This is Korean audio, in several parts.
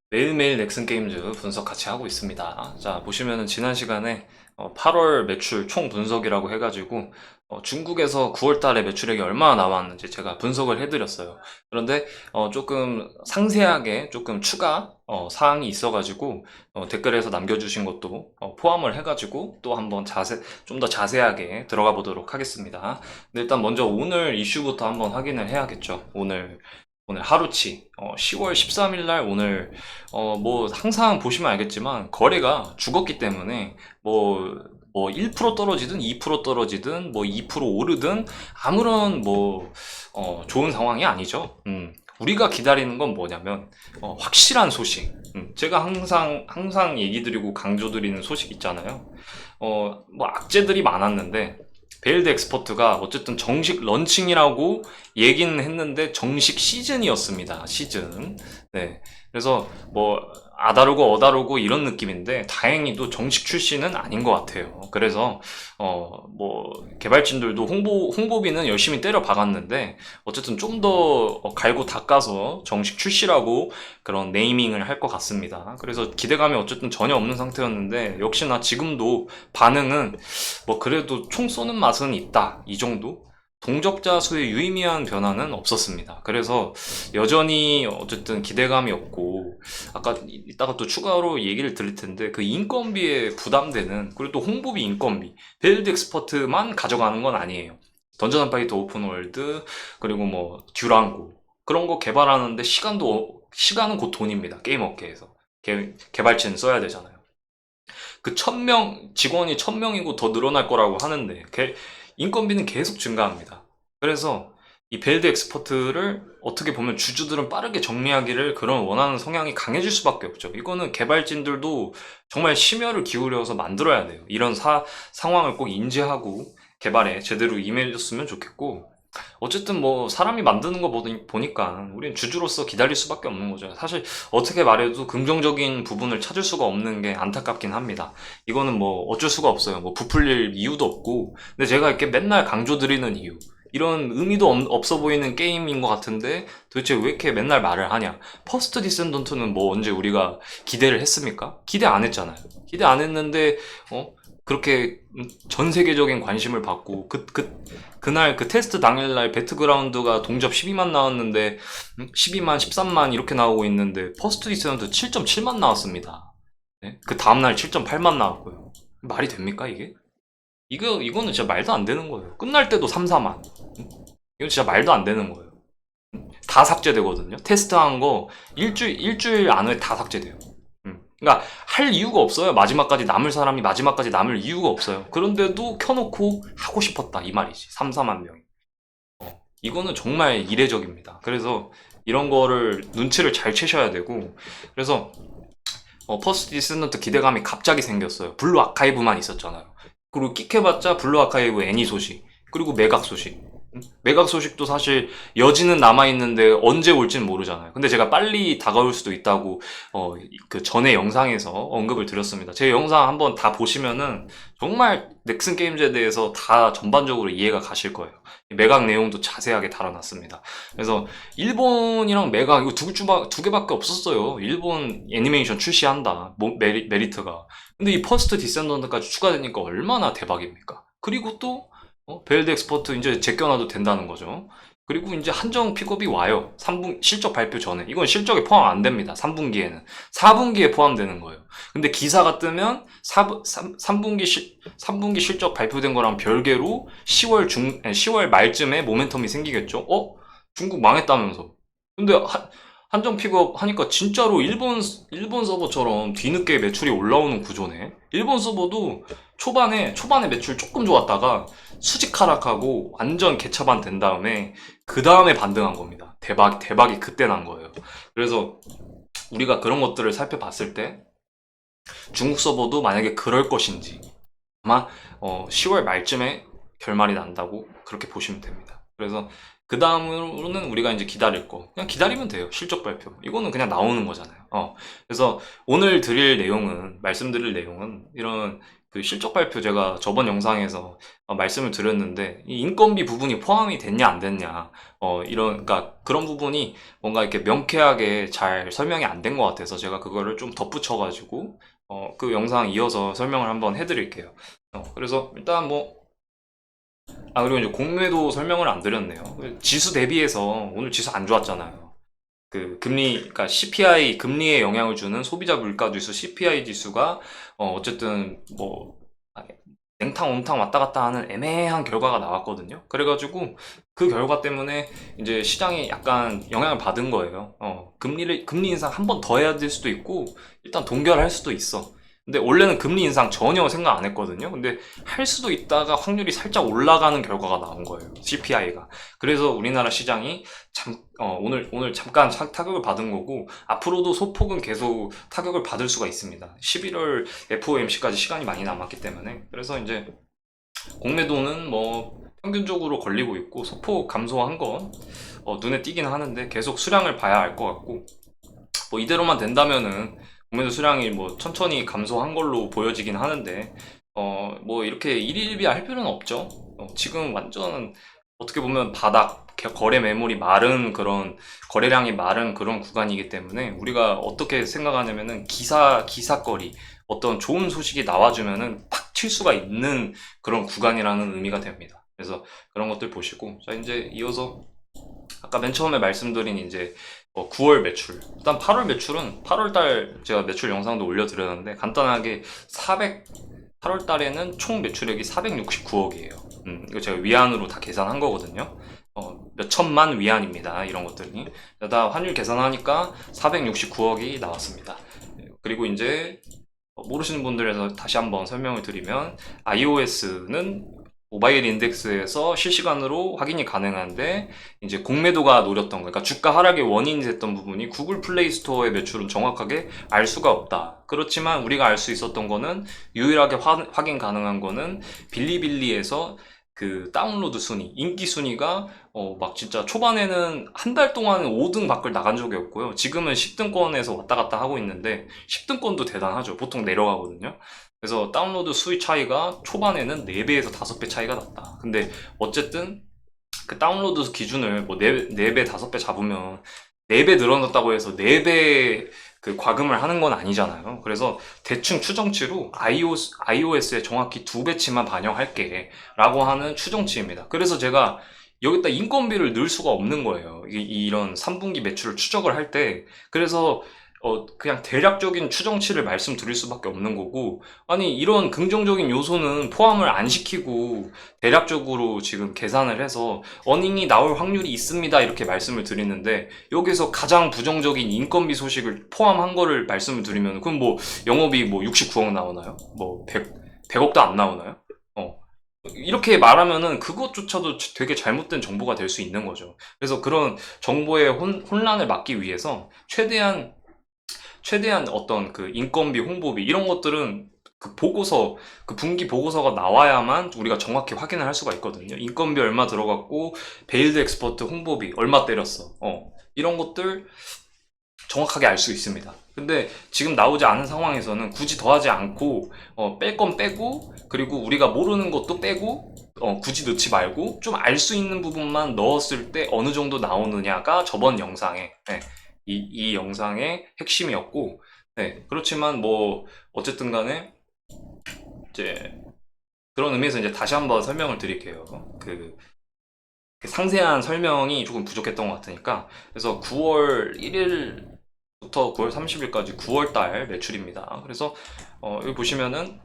매일매일 넥슨 게임즈 분석 같이 하고 있습니다. 자, 보시면은 지난 시간에 8월 매출 총 분석이라고 해가지고 중국에서 9월 달에 매출액이 얼마나 나왔는지 제가 분석을 해드렸어요. 그런데 조금 상세하게 조금 추가 사항이 있어가지고 댓글에서 남겨주신 것도 포함을 해가지고 또 한번 좀 더 자세하게 들어가 보도록 하겠습니다. 근데 일단 먼저 오늘 이슈부터 한번 확인을 해야겠죠. 오늘 하루치 10월 13일 날 오늘 뭐 항상 보시면 알겠지만 거래가 죽었기 때문에 뭐 1% 떨어지든 2% 떨어지든 뭐 2% 오르든 아무런 좋은 상황이 아니죠. 우리가 기다리는 건 뭐냐면 확실한 소식. 제가 항상 얘기 드리고 강조 드리는 소식 있잖아요. 뭐 악재들이 많았는데 베일드 엑스퍼트가 어쨌든 정식 런칭이라고 얘기는 했는데 정식 시즌이었습니다. 시즌. 네. 그래서 뭐 아다르고 어다르고 이런 느낌인데 다행히도 정식 출시는 아닌 것 같아요. 그래서 뭐 개발진들도 홍보비는 열심히 때려 박았는데 어쨌든 좀 더 갈고 닦아서 정식 출시라고 그런 네이밍을 할 것 같습니다. 그래서 기대감이 어쨌든 전혀 없는 상태였는데 역시나 지금도 반응은 뭐 그래도 총 쏘는 맛은 있다 이 정도. 동접자 수의 유의미한 변화는 없었습니다. 그래서 여전히 어쨌든 기대감이 없고 아까 이따가 또 추가로 얘기를 드릴 텐데 그 인건비에 부담되는 그리고 또 홍보비 인건비 베일드 엑스퍼트만 가져가는 건 아니에요. 던전 앤 파이터 오픈월드 그리고 뭐 듀랑고 그런 거 개발하는데 시간은 곧 돈입니다. 게임 업계에서 개발진 써야 되잖아요. 그 1000명 직원이 1000명이고 더 늘어날 거라고 하는데 인건비는 계속 증가합니다. 그래서 이 벨드 엑스퍼트를 어떻게 보면 주주들은 빠르게 정리하기를 그런 원하는 성향이 강해질 수밖에 없죠. 이거는 개발진들도 정말 심혈을 기울여서 만들어야 돼요. 이런 상황을 꼭 인지하고 개발에 제대로 임해줬으면 좋겠고 어쨌든 뭐 사람이 만드는 거 보니까 우리는 주주로서 기다릴 수밖에 없는 거죠. 사실 어떻게 말해도 긍정적인 부분을 찾을 수가 없는 게 안타깝긴 합니다. 이거는 뭐 어쩔 수가 없어요. 뭐 부풀릴 이유도 없고. 근데 제가 이렇게 맨날 강조드리는 이유. 이런 의미도 없어 보이는 게임인 것 같은데 도대체 왜 이렇게 맨날 말을 하냐. 퍼스트 디센던트는 뭐 언제 우리가 기대를 했습니까? 기대 안 했잖아요. 기대 안 했는데 그렇게 전 세계적인 관심을 받고 그날 그 테스트 당일날 배트그라운드가 동접 12만 나왔는데 12만 13만 이렇게 나오고 있는데 퍼스트 디스턴트 7.7만 나왔습니다. 네? 그 다음날 7.8만 나왔고요. 말이 됩니까 이게? 이거는 진짜 말도 안 되는 거예요. 끝날 때도 3, 4만. 이건 진짜 말도 안 되는 거예요. 다 삭제되거든요. 테스트한 거 일주일 안에 다 삭제돼요. 그러니까 할 이유가 없어요. 마지막까지 남을 사람이 마지막까지 남을 이유가 없어요. 그런데도 켜놓고 하고 싶었다 이 말이지. 3, 4만 명이. 이거는 정말 이례적입니다. 그래서 이런 거를 눈치를 잘 채셔야 되고 그래서 퍼스트 디센던트 기대감이 갑자기 생겼어요. 블루 아카이브만 있었잖아요. 그리고 끽해봤자 블루 아카이브 애니 소식 그리고 매각 소식 매각 소식도 사실 여지는 남아있는데 언제 올지는 모르잖아요. 근데 제가 빨리 다가올 수도 있다고 그 전에 영상에서 언급을 드렸습니다. 제 영상 한번 다 보시면은 정말 넥슨 게임즈에 대해서 다 전반적으로 이해가 가실 거예요. 매각 내용도 자세하게 달아놨습니다. 그래서 일본이랑 매각 이거 두 개밖에 없었어요. 일본 애니메이션 출시한다. 메리트가. 근데 이 퍼스트 디센던트까지 추가되니까 얼마나 대박입니까? 그리고 또 벨드 엑스퍼트 이제 제껴놔도 된다는 거죠. 그리고 이제 한정 픽업이 와요. 실적 발표 전에. 이건 실적에 포함 안 됩니다. 3분기에는. 4분기에 포함되는 거예요. 근데 기사가 뜨면 3분기 실적 발표된 거랑 별개로 10월 말쯤에 모멘텀이 생기겠죠? 중국 망했다면서. 근데 한정 픽업 하니까 진짜로 일본 서버처럼 뒤늦게 매출이 올라오는 구조네. 일본 서버도 초반에 매출 조금 좋았다가 수직 하락하고 완전 개차반 된 다음에 그 다음에 반등한 겁니다. 대박이 그때 난 거예요. 그래서 우리가 그런 것들을 살펴봤을 때 중국 서버도 만약에 그럴 것인지 아마 10월 말쯤에 결말이 난다고 그렇게 보시면 됩니다. 그래서 그 다음으로는 우리가 이제 기다릴 거 그냥 기다리면 돼요. 실적 발표 이거는 그냥 나오는 거잖아요. 그래서 오늘 말씀드릴 내용은 이런 그 실적 발표 제가 저번 영상에서 말씀을 드렸는데 이 인건비 부분이 포함이 됐냐 안 됐냐 그러니까 그런 부분이 뭔가 이렇게 명쾌하게 잘 설명이 안 된 것 같아서 제가 그거를 좀 덧붙여 가지고 그 영상 이어서 설명을 한번 해드릴게요. 그래서 일단 뭐 그리고 이제 공매도 설명을 안 드렸네요. 지수 대비해서 오늘 지수 안 좋았잖아요. 그 금리, 그러니까 CPI 금리에 영향을 주는 소비자 물가 지수 CPI 지수가 어쨌든 뭐 냉탕 온탕 왔다 갔다 하는 애매한 결과가 나왔거든요. 그래가지고 그 결과 때문에 이제 시장이 약간 영향을 받은 거예요. 금리 인상 한 번 더 해야 될 수도 있고 일단 동결할 수도 있어. 근데 원래는 금리 인상 전혀 생각 안 했거든요. 근데 할 수도 있다가 확률이 살짝 올라가는 결과가 나온 거예요. CPI가. 그래서 우리나라 시장이 오늘 잠깐 타격을 받은 거고 앞으로도 소폭은 계속 타격을 받을 수가 있습니다. 11월 FOMC까지 시간이 많이 남았기 때문에. 그래서 이제 공매도는 뭐 평균적으로 걸리고 있고 소폭 감소한 건 눈에 띄긴 하는데 계속 수량을 봐야 알 것 같고 뭐 이대로만 된다면은 공매도 수량이 뭐 천천히 감소한 걸로 보여지긴 하는데 뭐 이렇게 일일비 할 필요는 없죠. 지금 완전 어떻게 보면 바닥 거래 매물이 마른 그런 거래량이 마른 그런 구간이기 때문에 우리가 어떻게 생각하냐면은 기사거리 어떤 좋은 소식이 나와주면은 팍 칠 수가 있는 그런 구간이라는 의미가 됩니다. 그래서 그런 것들 보시고 자 이제 이어서 아까 맨 처음에 말씀드린 이제 9월 매출 일단 8월 매출은 8월 달 제가 매출 영상도 올려드렸는데 간단하게 8월 달에는 총 매출액이 469억이에요. 이거 제가 위안으로 다 계산한 거거든요. 몇 천만 위안입니다. 이런 것들이 다 환율 계산하니까 469억이 나왔습니다. 그리고 이제 모르시는 분들에서 다시 한번 설명을 드리면 iOS는 모바일 인덱스에서 실시간으로 확인이 가능한데 이제 공매도가 노렸던 거, 그러니까 주가 하락의 원인이 됐던 부분이 구글 플레이 스토어의 매출은 정확하게 알 수가 없다. 그렇지만 우리가 알 수 있었던 거는 유일하게 확인 가능한 거는 빌리빌리에서 그 다운로드 순위, 인기 순위가 막 진짜 초반에는 한 달 동안은 5등 밖을 나간 적이 없고요. 지금은 10등권에서 왔다 갔다 하고 있는데 10등권도 대단하죠. 보통 내려가거든요. 그래서 다운로드 수위 차이가 초반에는 4배에서 5배 차이가 났다. 근데 어쨌든 그 다운로드 기준을 뭐 4배, 5배 잡으면 4배 늘어났다고 해서 4배 그 과금을 하는 건 아니잖아요. 그래서 대충 추정치로 iOS에 정확히 2배치만 반영할게 라고 하는 추정치입니다. 그래서 제가 여기다 인건비를 넣을 수가 없는 거예요. 이런 3분기 매출을 추적을 할 때. 그래서 그냥 대략적인 추정치를 말씀드릴 수밖에 없는 거고, 아니, 이런 긍정적인 요소는 포함을 안 시키고, 대략적으로 지금 계산을 해서, 어닝이 나올 확률이 있습니다. 이렇게 말씀을 드리는데, 여기서 가장 부정적인 인건비 소식을 포함한 거를 말씀을 드리면, 그럼 뭐, 영업이익 뭐 69억 나오나요? 뭐, 100억도 안 나오나요? 이렇게 말하면은 그것조차도 되게 잘못된 정보가 될 수 있는 거죠. 그래서 그런 정보의 혼란을 막기 위해서 최대한 어떤 그 인건비, 홍보비 이런 것들은 그 보고서, 그 분기 보고서가 나와야만 우리가 정확히 확인을 할 수가 있거든요. 인건비 얼마 들어갔고, 베일드 엑스퍼트 홍보비 얼마 때렸어. 이런 것들 정확하게 알 수 있습니다. 근데 지금 나오지 않은 상황에서는 굳이 더하지 않고, 뺄 건 빼고, 그리고 우리가 모르는 것도 빼고, 굳이 넣지 말고, 좀 알 수 있는 부분만 넣었을 때 어느 정도 나오느냐가 저번 영상에, 네, 이 영상의 핵심이었고, 네, 그렇지만 뭐, 어쨌든 간에, 이제, 그런 의미에서 이제 다시 한번 설명을 드릴게요. 그 상세한 설명이 조금 부족했던 것 같으니까, 그래서 9월 1일부터 9월 30일까지 9월 달 매출입니다. 그래서, 여기 보시면은,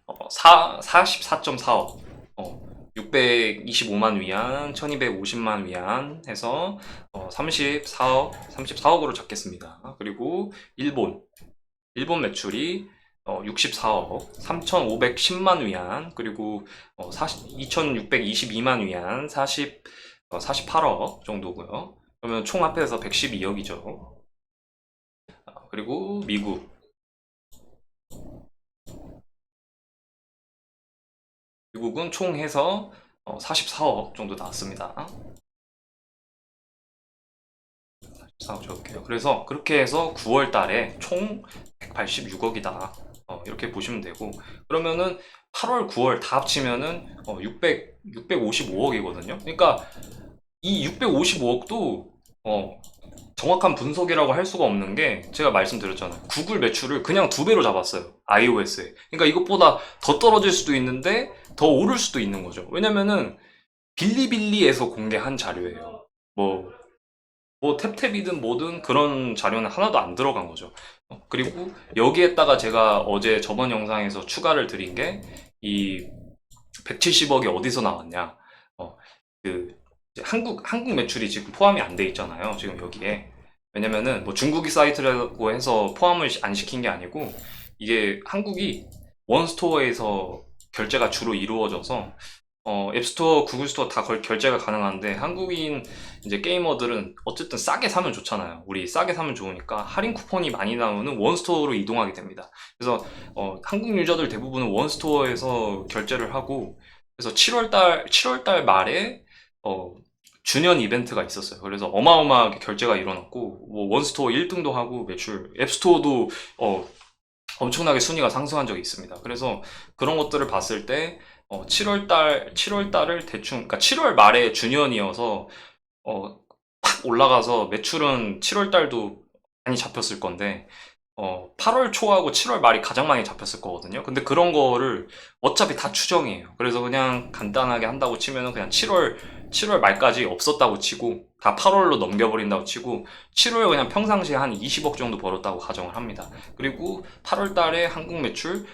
44.4억, 625만 위안, 1250만 위안 해서 34억으로 잡겠습니다. 그리고 일본 매출이 64억, 3,510만 위안, 그리고 2,622만 위안, 48억 정도고요. 그러면 총 합해서 112억이죠. 그리고 미국은 총 해서 44억 정도 나왔습니다. 44억 적을게요. 그래서 그렇게 해서 9월 달에 총 186억이다. 이렇게 보시면 되고, 그러면은 8월, 9월 다 합치면은 655억이거든요. 그러니까 이 655억도 정확한 분석이라고 할 수가 없는 게, 제가 말씀드렸잖아요. 구글 매출을 그냥 2배로 잡았어요. iOS에. 그러니까 이것보다 더 떨어질 수도 있는데 더 오를 수도 있는 거죠. 왜냐면은 빌리빌리에서 공개한 자료예요. 뭐 탭탭이든 뭐든 그런 자료는 하나도 안 들어간 거죠. 그리고 여기에다가 제가 어제 저번 영상에서 추가를 드린 게, 이 170억이 어디서 나왔냐. 그 이제 한국 매출이 지금 포함이 안 돼 있잖아요. 지금 여기에. 왜냐면은 뭐 중국이 사이트라고 해서 포함을 안 시킨 게 아니고, 이게 한국이 원스토어에서 결제가 주로 이루어져서 앱스토어, 구글 스토어 다 결제가 가능한데, 한국인 이제 게이머들은 어쨌든 싸게 사면 좋잖아요. 우리 싸게 사면 좋으니까 할인 쿠폰이 많이 나오는 원스토어로 이동하게 됩니다. 그래서 한국 유저들 대부분은 원스토어에서 결제를 하고, 그래서 7월달 말에 주년 이벤트가 있었어요. 그래서 어마어마하게 결제가 일어났고, 뭐 원스토어 1등도 하고, 매출 앱스토어도 엄청나게 순위가 상승한 적이 있습니다. 그래서 그런 것들을 봤을 때 7월달을 대충, 그러니까 7월 말에 주년이어서 팍 올라가서 매출은 7월달도 많이 잡혔을 건데, 8월 초하고 7월 말이 가장 많이 잡혔을 거거든요. 근데 그런 거를 어차피 다 추정이에요. 그래서 그냥 간단하게 한다고 치면은 그냥 7월 말까지 없었다고 치고, 다 8월로 넘겨버린다고 치고, 7월 그냥 평상시에 한 20억 정도 벌었다고 가정을 합니다. 그리고 8월 달에 한국 매출,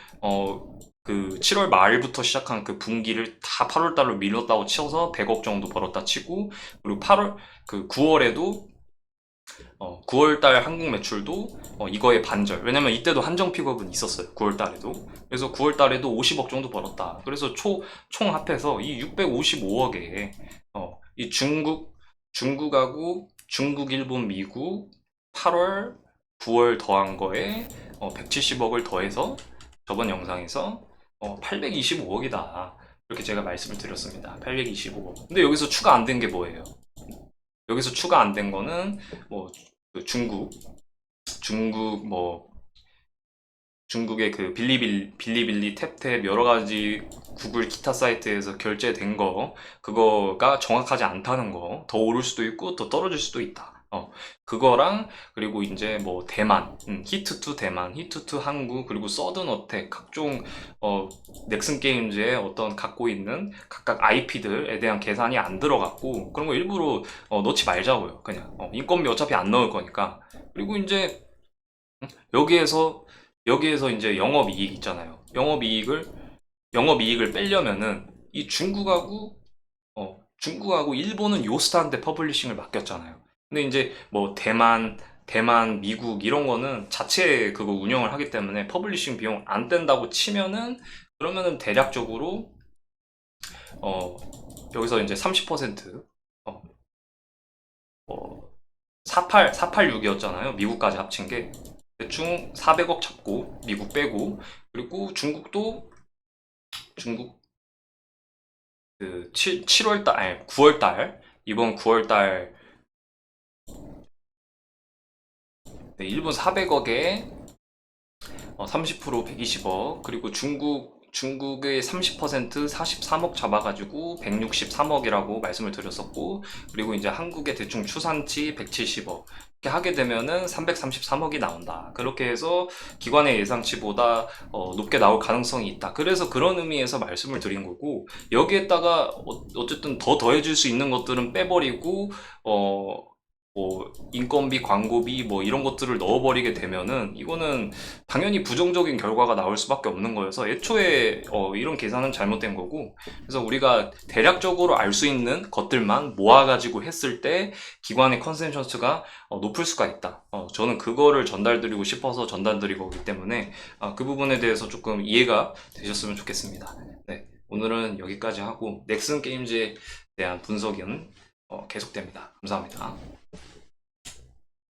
그 7월 말부터 시작한 그 분기를 다 8월 달로 밀었다고 치어서 100억 정도 벌었다 치고, 그리고 9월에도 9월달 한국 매출도 이거의 반절. 왜냐면 이때도 한정 픽업은 있었어요. 9월달에도. 그래서 9월달에도 50억 정도 벌었다. 그래서 총 합해서 이 655억에 이 중국하고 중국, 일본, 미국 8월, 9월 더한 거에 170억을 더해서 저번 영상에서 825억이다. 이렇게 제가 말씀을 드렸습니다. 825억. 근데 여기서 추가 안 된 게 뭐예요? 여기서 추가 안 된 거는 뭐 그 중국 중국의 그 빌리빌리, 탭탭 여러 가지 구글 기타 사이트에서 결제된 거, 그거가 정확하지 않다는 거, 더 오를 수도 있고 더 떨어질 수도 있다. 그거랑, 그리고 이제 뭐 대만, 히트2 대만, 히트2 한국, 그리고 서든어택, 각종 넥슨 게임즈의 어떤 갖고 있는 각각 IP들에 대한 계산이 안 들어갔고, 그런 거 일부러 넣지 말자고요. 그냥 인건비 어차피 안 넣을 거니까. 그리고 이제 여기에서 이제 영업이익 있잖아요. 영업이익을 빼려면은 이 중국하고 일본은 요스타한테 퍼블리싱을 맡겼잖아요. 근데 이제 뭐 대만, 미국 이런 거는 자체 그거 운영을 하기 때문에 퍼블리싱 비용 안 뗀다고 치면은, 그러면은 대략적으로 여기서 이제 30%, 어, 486이었잖아요. 미국까지 합친 게. 대충 400억 잡고, 미국 빼고, 그리고 중국 그 7월달, 아니 9월달, 이번 9월달, 네, 일본 400억에 30% 120억, 그리고 중국의 30% 43억 잡아가지고 163억이라고 말씀을 드렸었고, 그리고 이제 한국의 대충 추산치 170억. 이렇게 하게 되면은 333억이 나온다. 그렇게 해서 기관의 예상치보다 높게 나올 가능성이 있다. 그래서 그런 의미에서 말씀을 드린 거고, 여기에다가 어쨌든 더 더해줄 수 있는 것들은 빼버리고, 뭐 인건비, 광고비 뭐 이런 것들을 넣어버리게 되면은, 이거는 당연히 부정적인 결과가 나올 수밖에 없는 거여서, 애초에 이런 계산은 잘못된 거고, 그래서 우리가 대략적으로 알 수 있는 것들만 모아가지고 했을 때 기관의 컨센서스가 높을 수가 있다. 저는 그거를 전달드리고 싶어서 전달드린 거기 때문에 그 부분에 대해서 조금 이해가 되셨으면 좋겠습니다. 네, 오늘은 여기까지 하고 넥슨 게임즈에 대한 분석은 계속됩니다. 감사합니다.